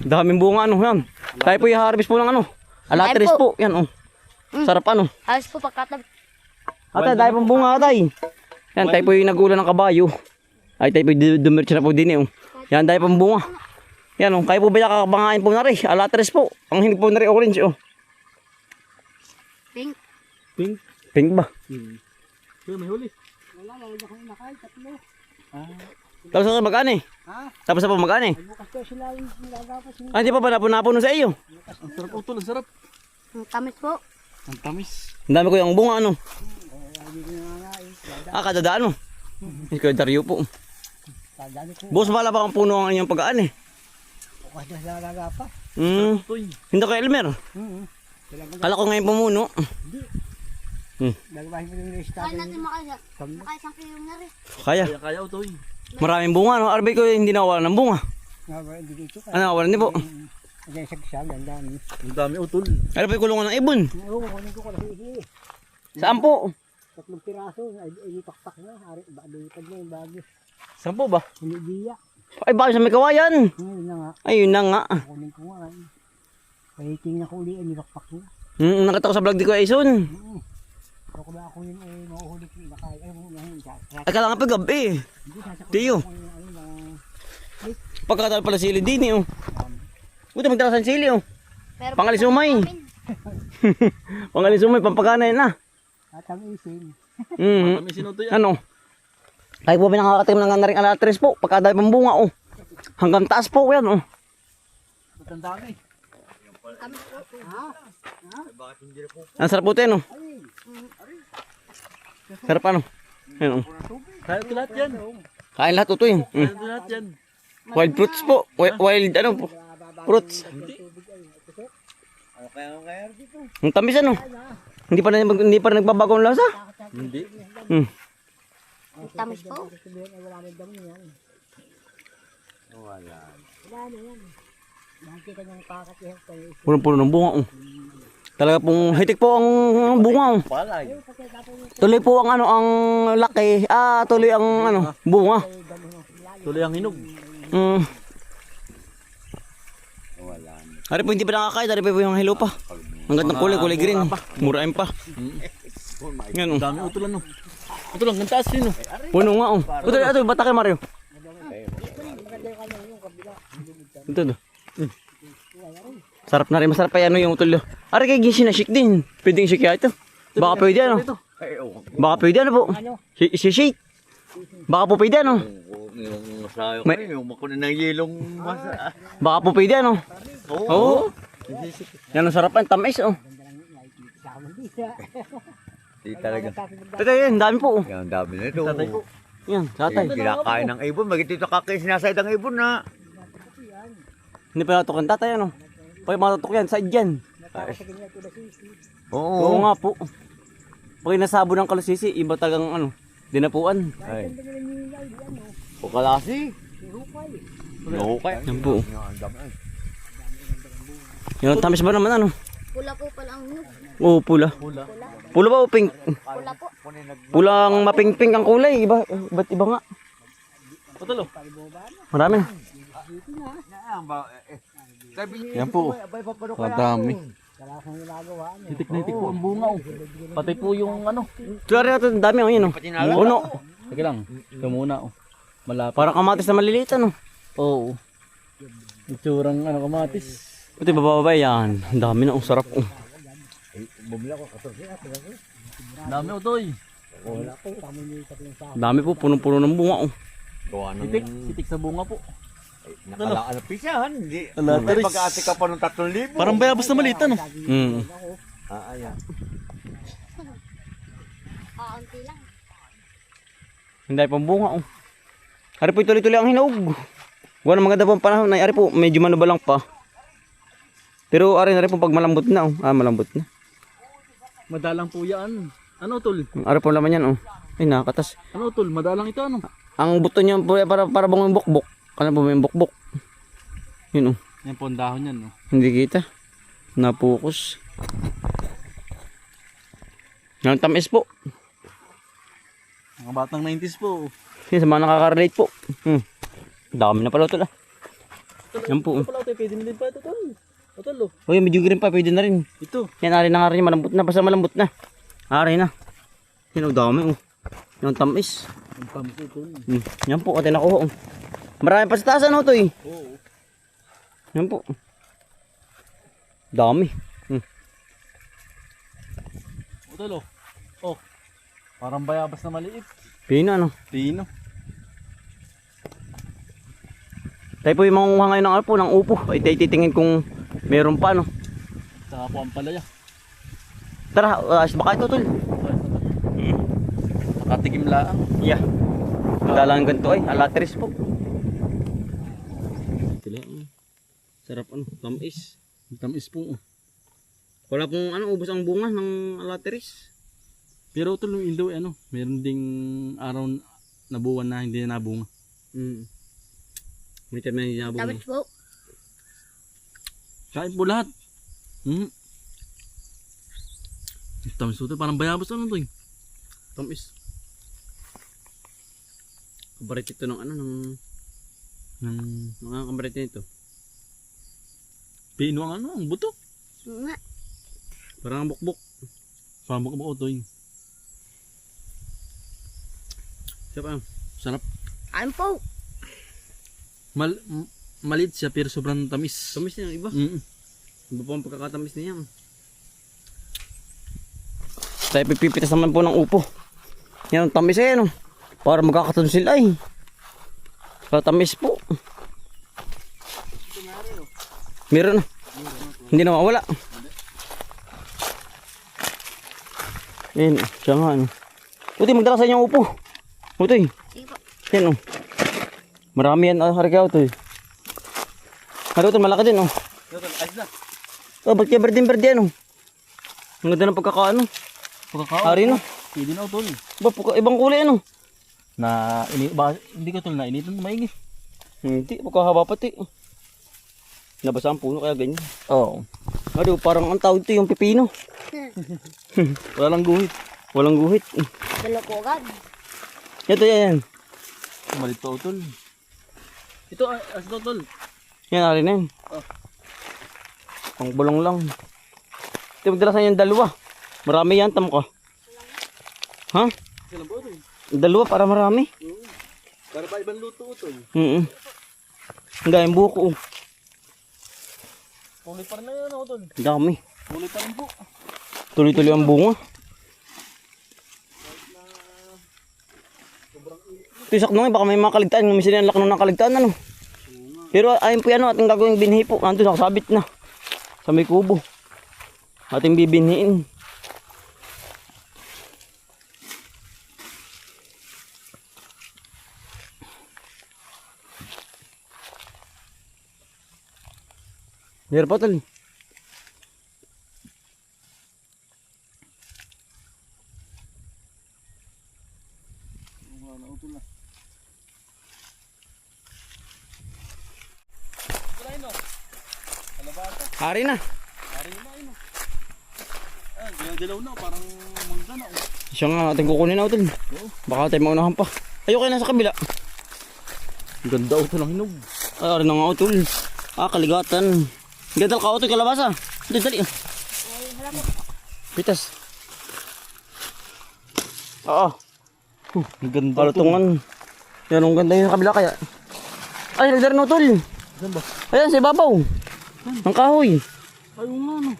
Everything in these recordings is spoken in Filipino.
Daming bunga ano yan. Tayo po i-harvest po ng ano. Alateris po. Yan oh. Sarap ano. Halos po pagkatab. Atay, tayo pong bunga atay. Yan, tayo po yung nagulan ng kabayo. Ay, tayo po dumiretso na po din eh. Oh. Yan, tayo pong bunga. Yan oh, kayo po ba nakakabangain po na rin? Alateris po. Ang hinig po na rin orange oh. Pink. Pink. Pink ba? May huli. Wala, lalagyan ko yung nakay, tatlo. Tapos na mag-ano eh. Ha? Tapos na po mag-ano eh. Ay, bukas ko sila yung nilagapas niyo. Ah, hindi pa ba napuno sa iyo? Ang sarap utol, ang sarap. Ang tamis po. Ang tamis. Ang dami ko yung bunga ano. Hindi ko nangangain. Ah, kadadaan mo. Ikaw Dario po. Tadali ko. Boss, bala ba ang puno ang inyong pag-aan eh? Bukas na sila nilagapas. Utoy. Hindi ko Elmer. Kala ko ngayon pumuno. Nagabahin mo yung lista. Kaya natin makaisang kilo na rin. Kaya. Kaya utoy. Maraming bunga no. Arbay ko hindi nawalan ng bunga. Hindi dito ka. Ano nawalan din po? Diyan sagsag, ang dami. Ang dami utol. Arbay kulungan ng ibon. Oo, kunin ko kasi. Saan po? 3 piraso, ay ipakpak na. Lipad na yung bagyo. Saan po ba? Hinigiya. Ay, bakit sa may kawayan? Yun na nga. Ayun na nga. Kunin ko nga. Kaya tingnan ko ulit, ipakpak na. Nakita ko sa vlog di ko Aison. Ako ba ako yun ay mahuhuli ko nakay. Ay, mahuhuli ka. Ay, kala nga pa gabi. Tiyo. Pagkakataon pala sili din eh. Oh. Buti magdala sa sili oh. Pero Pangalisumay. Pangalisumay, pampagana yun na. At ang isin. Tamis inutoy. Ano? Tayo po pinakakatim ng naring alatres po. Pagkadami pang bunga oh. Hanggang taas po yan oh. Ang dami. tamis po. Ang sarap po ito yan oh. Sarap ano? Yan oh. Kaya ito lahat yan. Kain lahat ito yun. Kaya ito lahat yan. Wild fruits po. Wild ano po. Fruits. Ang tamis ano? Hindi pa nagbabago ang lasa. Hindi. Hmm. Ang tamis po. Wala na dami yan. Wala na yan. Nakikita niyang pakat yan. Punong-puno ng bunga oh. Talaga pong hitik po ang bunga oh. Palay. Tuloy po ang ano ang laki. Tuloy ang ano bunga. Tuloy ang hinog. Ari po hindi pa nakakain, ari po yung hilo pa. Ang ganda ng kulay green. Murahin pa. Yan Ang oh. dami utol ano. Utol ang gantaas rin oh. Puno nga oh. Ito, batakin Mario. Ito do. Sarap na rin, masarap pa yan yung utol. Ari kay ginsinashake din. Pwedeng shake ito. Baka pwede ano. Baka pwede ano po. Shake. Baka po pwede ano. Yung masayo ko yung makunin ng yelong masa. Baka po pwede ano. Oo. Yan ang sarap ang tamis oh. Hindi talaga. Ito yan, dami po oh. Yan, ang dami na ito. Yan, satay. Kinakain ng ibon. Magit ito kakain sinasayad ng ibon na. Hindi pa natutok ang tatay ano. Pag matutok yan, side yan. Oo Oo. nga po. Pag nasabo ng kalusisi, iba talagang ano, dinapuan. Ay. Pukalasi. Hukay. Yan po. Yung tamis ba naman ano? Pula po pala ang hinog. Oo, pula. Pula ba o pink? Pula po. Pulang maping-pink ang kulay. Ba't iba nga? Patulo. Marami. Yan po. Madami. Hitik na hitik po ang bunga oh. Pati po yung ano. Tuwari natin, dami oh, yun oh. Puno. Sige lang. Ito muna oh. Malapit. Parang kamatis na maliliit ano. Oo. Itsurang ano kamatis. Pati bababa yan. Ang dami na, sarap oh. Dami utoy. Dami po, punong-puno ng bunga oh. Hitik. Hitik sa bunga po. Nakalaano pisahan, hindi. Alateris. Pag-ate ka pa ng 3,000. Parang bayabas na maliit ano. Ayan. Kaunti lang. Hindi pang bunga oh. Ari po tuloy-tuloy ang hinog. Wala maganda pang panahon. Ari po, medyo manubalang pa. Pero ari na rin po pag malambot na oh. Malambot na. Madalang po yan. Ano tol? Ari po laman yan oh. Ay nakatas. Ano tol? Madalang ito ano? Ang buto niya po para bang bukbok. Kala po may bukbok. Yun oh. Yan po ang dahon yan no. Hindi kita. Napokus. Yan tamis po. Mga batang 90s po. Yan sa mga nakaka-relate po. Dami na pala ito lah. Yan po. Ito pala ito, pwede na din pa ito tol. Tol oh. O yan, medyo green pa, pwede na rin. Ito. Yan, ari na nga rin, malambot na, basta malambot na. Ari na. Yan, dami oh. Yung tamis. Ang tamis ito. Yan po, atin nakuha oh. Marami pa sa taas ano to eh. Oo. Yan po. Dami. Tol oh. Oh. Parang bayabas na maliit. Pino ano. Pino. Tayo po yung mangunguha ngayon ng alpo, ng upo. Ay tayo titingin kung meron pa no. Saka po ang palaya. Tara, baka ito tol. Nakatikim laang. Yeah. Dalang ganito ay, alateris po. Tila, sarap ano, tamis. Ang tamis po. Wala pong ano, ubos ang bunga ng alateris. Pero tol, yung Indo ano, meron ding araw na buwan na hindi na nabunga. May time na hindi nabunga. Tamis po. Kain po lahat. Tamis po ito, parang bayabas ano to eh. Tamis. Kabarit ito ng ano, ng mga kabarit nito. Pino ang ano, ang buto. Nga. Parang ang bukbuk. Parang buka ito eh. Sarap. Sarap. Kain po. Maliit siya pero sobrang tamis. Tamis niya, iba. Iba pa ang pagkakatamis niya. Tayo pipipitas naman po ng upo. Yan ang tamis eh, no? Para magkakatunsil ay. Katamis po. Meron na. Hindi na mawala. Yan, siya nga ano. Utoy, magdala sa inyo ang upo. Utoy. Sige po. Yan o. Marami yan, harikaw Utoy. Utoy, malaki din o. Ayos na. Oh, ba't kaya berde ano? Ang ganda ng pagkakaano. Pagkakao. Hari na. Pwede na tol. Ba, ibang kulay ano? Hindi ko tol na initan na maigi. Hindi, pagkahaba pati. Nabasa ang puno kaya ganyan. Oo. Ano, parang ang tawag ito yung pipino. Wala lang guhit. Walang guhit. Dala ko agad. Ito yan. Malit to tol. Ito as to tol. Yan, hari na yan. Oh. Pang bulong lang. Ito, magdala sa inyo yung dalawa. Marami yan, tamo ka. Ha? Sila ba tol? Dalawa para marami. Para ba ibang luto tol? Ang dahil buko. Tuloy pa rin na yan tol. Dami. Tuloy pa rin po. Tuloy-tuloy ang bunga. Ito sakto nga, baka may mga kaligtaan. May sila ang laki ng kaligtaan ano. Pero ayun po yan, ating gagawing binhi po. Nandun nakasabit na. Sa may kubo. Ating bibinhiin. Meron pa tol. Hari na. Dilaw na parang mangga na. Siya nga ating kukunin na tol. Baka tayo maunahan pa. Ayoko kayo nasa kabila. Ang ganda tol ng hinog. Ay, ari na nga tol. Kaligatan. Gadal ka tol, kalabasa. Dali, dali. Pitas. Oo. Ang ganda. Kalutungan. Yan, ang ganda yung kabila kaya. Ay, nagdari na tol. Saan ba? Ayan, sa ibabaw. Ang kahoy. Ayun nga no.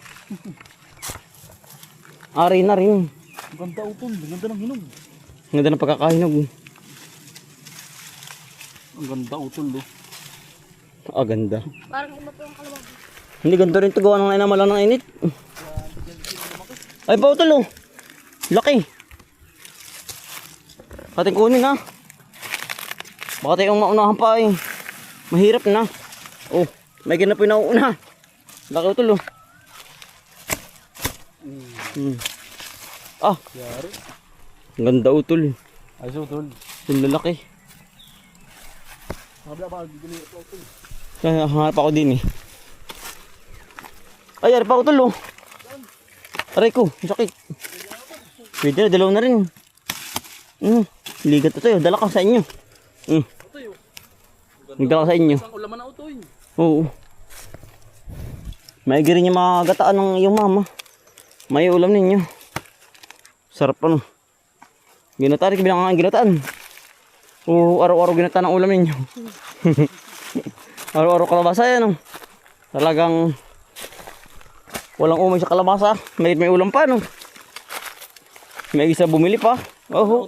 Ari na rin. Ang ganda tol. Ang ganda ng hinog. Ang ganda ng pagkakahinog. Ang ganda tol do. Ah, ganda. Parang iba po yung kalawag. Hindi ganito rin ito gawa ng inamalan ng init. Ay, pa tol oh. Laki. Ating kunin ha. Baka tayong maunahan pa eh. Mahirap na. Oh, may ganap yung nauuna. Laki tol oh. Ah. Ang ganda utol. Ay so tol. Yung lalaki. Sabi ba gigili ito tol. Hanap ako din eh. Ay, ari pa ako tol oh. Aray ko, sakit. Pwede na, dalaw na rin. Ligat ito tayo, dala ka sa inyo. Nagdala ka sa inyo. Ang ulaman na utoy. Oo. Maigi rin yung mga gataan ng iyong mama. May ulam ninyo. Sarap ano. Ginataan, bilang ang ginataan. Oo, araw-araw ginataan ang ulam ninyo. Araw-araw kalabasa yan. Oh. Talagang walang umay sa kalabasa. May ulam pa no. May isa bumili pa. Oh.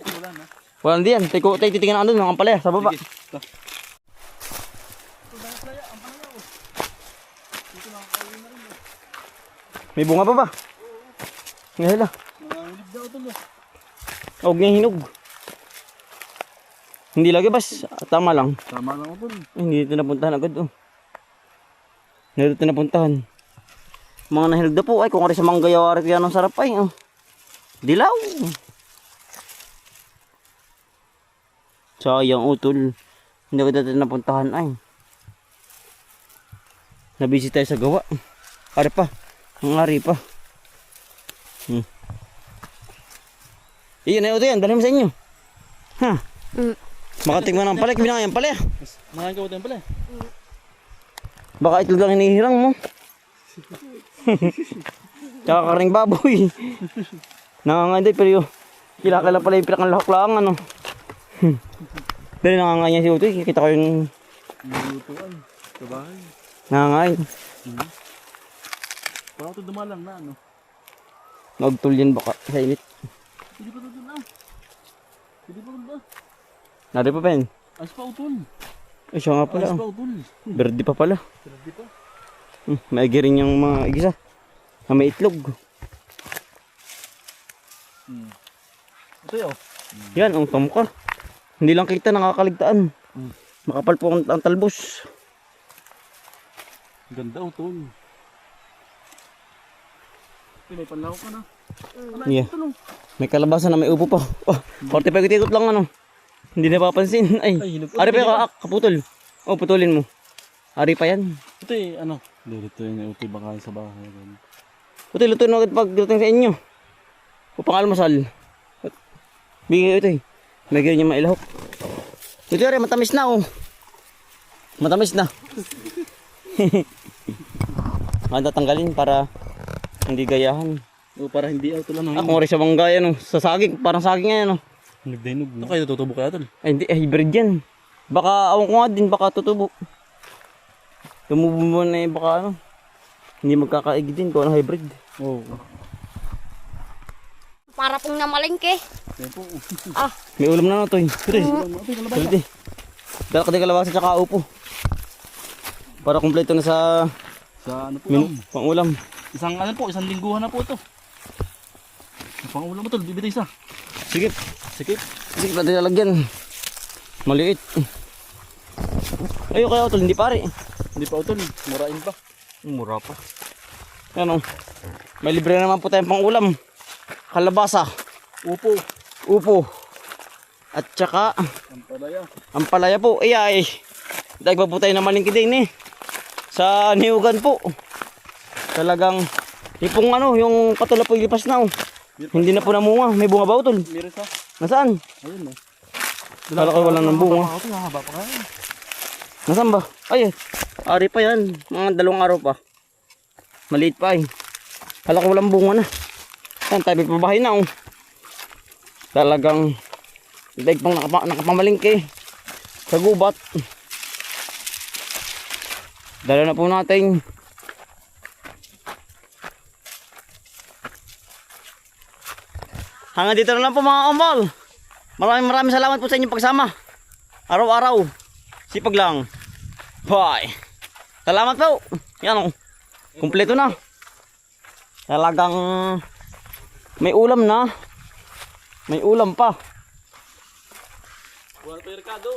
Walang diyan. Tayo titingnan ano ng ampalaya sa baba. May bunga pa ba? Ngayon lang. Huwag niya hinog. Hindi lagi bas. Tama lang. Tama lang utol. Ay, hindi ito napuntahan agad. Oh. Hindi ito napuntahan. Mga nahinog na po. Ay, kung kari sa manggayawari kaya ng sarap ay. Oh. Dilaw. Sayang utol. Hindi ko dito napuntahan ay. Nabisi tayo sa gawa. Ari pa. Ang ari pa. Iyon na ito yan. Dali mo sa inyo. Ha? Makatigman ng palay. Kibinang yan palay. Nakain ka ba tayo pala? Baka itlog lang hinihirang mo. Tsaka karing baboy. Nanganganday pero kilakala pala yung pinakang lahok lang ano. Dali nanganganyan si Utoy. Kita ko yung Nilutuan. Sa bahay. nangangain. Parang ito dumalang na ano. Magtul yan baka sa init. Hindi pa ito na. Hindi pa ito na. Nari pa pen. Ayos pa utol. Ay siya nga pala. Ayos pa Oh. utol. Verde pa pala. Hindi pa. Maigi rin yung mga igisa. Na may itlog. Ito yun. Yan, ang tamka. Hindi lang kita nakakaligtaan. Makapal po ang talbos. Ganda utol. May panlaw ka na. Yeah. May kalabasa na may upo pa. Oh, 45 ikot lang ano. Hindi napapansin. Ay, ari pa yung kaputol. Oh, putulin mo. Ari pa yan. Ito eh, ano? Dito yun, ito baka sa bahay. Puto, luto na agad pagdating sa inyo. Upang almasal. Bigay ito eh. May ganyan yung mailahok. Ito rin, matamis na oh. Matamis na. Matatanggalin para hindi gayahan. O para hindi auto lang. Ako rin sa manggaya no. Sa saging, parang saging nga yan oh. Nagdainog. Ito kayo tutubo kaya tol? Ay hindi, hybrid yan. Baka, awan ko nga din, baka tutubo. Tumubo mo na eh, baka ano. Hindi magkakaig din kung ano hybrid. Oo. Para pong namalengke. Yan po. May ulam na na to eh. Pre, pwede. Dala ka din kalabasa tsaka upo. Para kumpleto na sa Sa ano po pang ulam. Isang ano po, isang lingguhan na po ito. Pang ulam mo tol, bibitay isa. Sige. Sige. Sige, pwede lalagyan. Maliit. Ayaw kaya utol, hindi pare. Hindi pa utol, murain pa. Mura pa. Yan o. May libre naman po tayong pang ulam. Kalabasa. Upo. Upo. At saka Ang palaya. ang palaya po. Ay. Dahil po tayo na malingki din eh. Sa niugan po. Talagang ipong ano, yung patula po ilipas na oh. Hindi na po namunga. May bunga ba utol? Meron sa. Nasaan? Ayun na. Kala ko wala ng bunga. Ito nga haba pa kaya. Nasaan ba? Ay, ari pa yan. Mga 2 araw pa. Maliit pa eh. Kala ko walang bunga na. Yan, tabi pa bahay na oh. Talagang daig pang nakapamalingke. Sa gubat. Dala na po natin. Hanggang dito na lang po mga kamal. Maraming salamat po sa inyong pagsama. Araw-araw. Sipag lang. Bye. Salamat po. Yan o. Kumpleto na. Talagang may ulam na. May ulam pa. Buwan pa yung Ricardo.